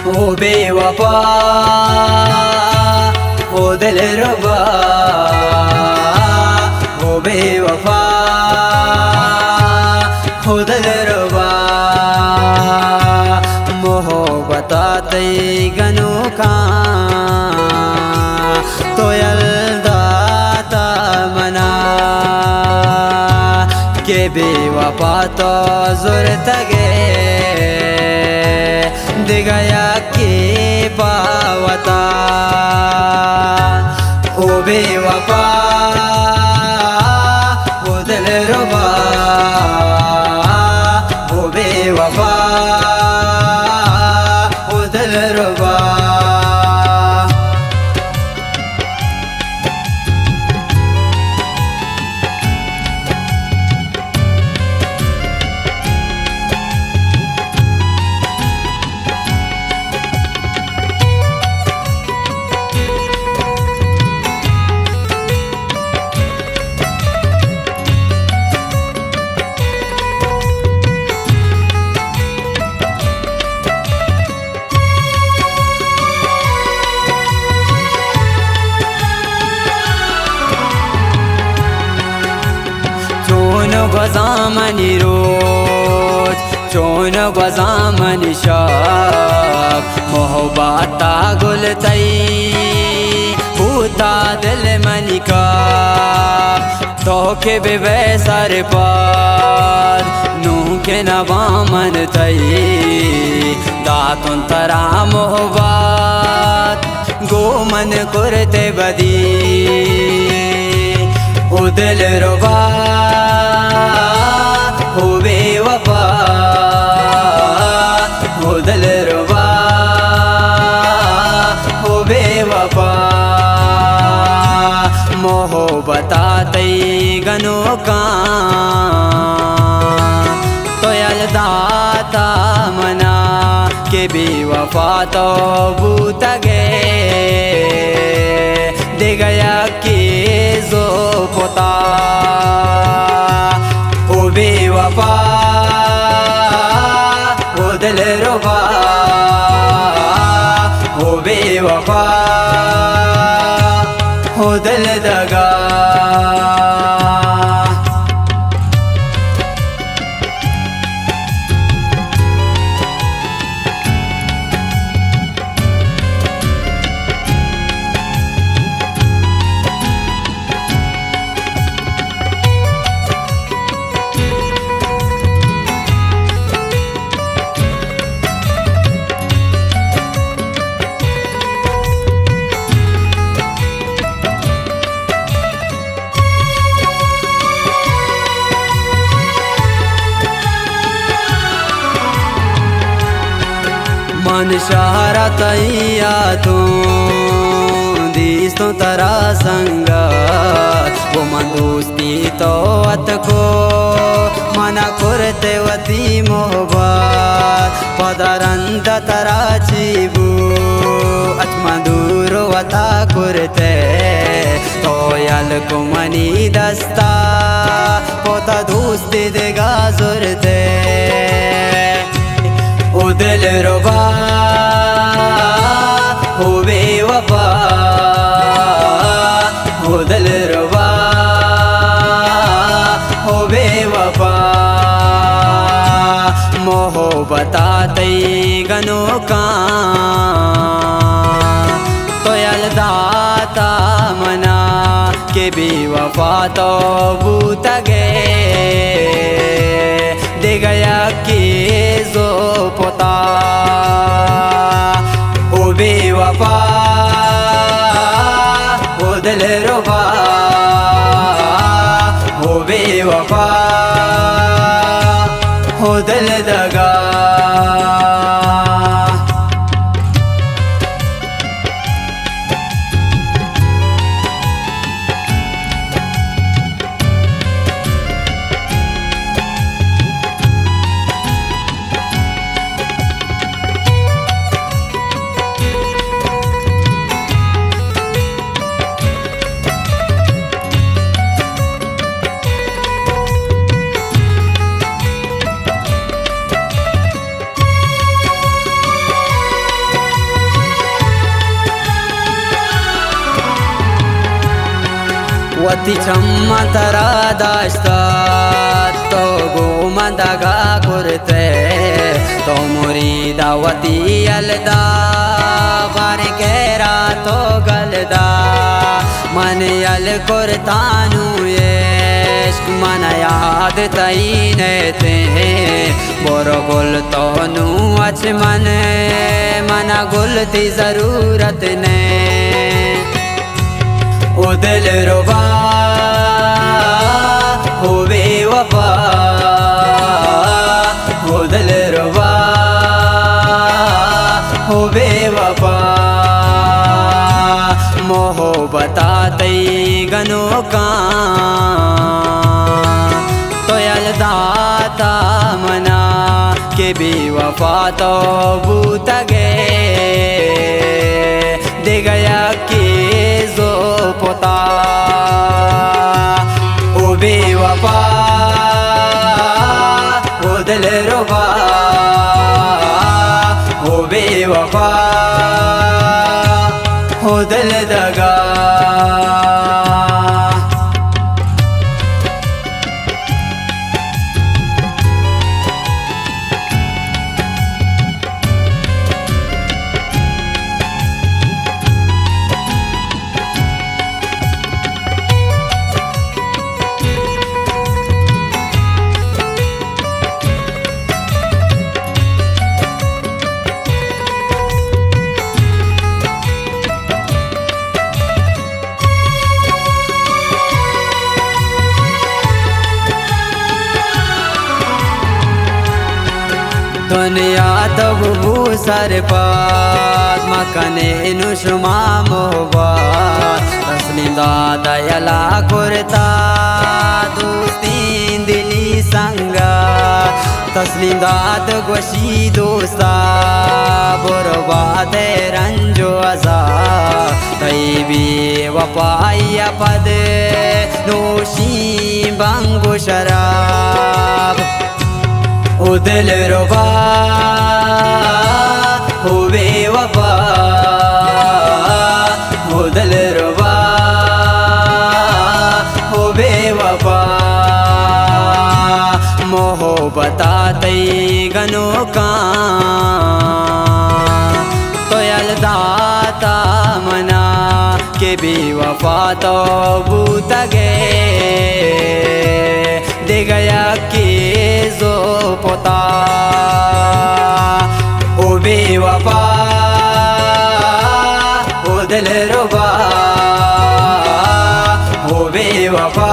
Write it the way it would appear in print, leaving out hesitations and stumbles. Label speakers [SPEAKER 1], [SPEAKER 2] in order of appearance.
[SPEAKER 1] ओ बेवफा ओ दिलरुबा ओ बेवफा ओ दिलरुबा मोहब्बत गनो का तो यलदाता मना के बेवफा तो ज़रूरत गे दिगया के पावता ओ बेवफा ओ दिलरुबा ओ बेवफा ओ दिलरुबा गजामनी रोज चोन गजामनी शब मोहब्बता गुलतई पूता दिल मनी का तो के बेबे सर पर नू के नवामन तई दातुन तरा मोहब्बत गो मन करते बदी ओ दिलरुबा ओ बेवफा ओ दिलरुबा ओ बेवफा मोहब्बता गनो का तो यलदाता मना के बेवफा तो बूत गे दे गया के जो पोता ओ बेवफा ओ दिलरुबा ओ बेवफा ओ दिल दगा मन शहरा तैया तू दिस तो तरा संग वो मन दोस्ती तो अत को मना करते वती मोहब्बत पदरंत तरा चीबू अचमा दूर वता करते तो यल को मनी दस्ता पोता दोस्ती देगा जुरते ओ दिलरुबा ओ बेवफा ओ दिलरुबा ओ बेवफा मोहब्बता गनो का तो यलदाता मना के बेवफा तो बूत गे दे गया के जो पोता ओ बेवफा ओ दिलरुबा ओ बेवफा ओ दिल दगा वती चम्मा तरा दाश्ता तो गो मंदागा कुरते तो मुरी दावती अलदा बारे केरा तो गलदा मन यल कुरतानु इश्क मन याद तईने ते बोरो गुल तो नू अच मन मना गुल ती जरूरत ने ओ दिल रुबा हो बेवफा ओ दिल रुबा हो बेवफा मोहब्बत तई गनो का तो यलदाता मना के बेवफा तो बूत गे दे गया के जो पोता ओ बेवफा ओ दिल रुबा ओ बेवफा ओ दिल दगा दुनिया तब सर पात मकने नुशमा मोहब्बत तस्लीम दयाला कुरता दोस्ती दिली संगा तस्लीम दाद गोशी दोस्ता बुरबाद रंजो अजा तैबी वपाया पद नोशी बंगो शराब ओ दिल रुबा हो बेवफा ओ दिल रुबा हो बेवफा मोहब्बत तई गनो का तो यलदाता मना के बेवफा तो बूत गे दे गया के जो पोता ओ बेवफा ओ दिल रुबा ओ बेवफा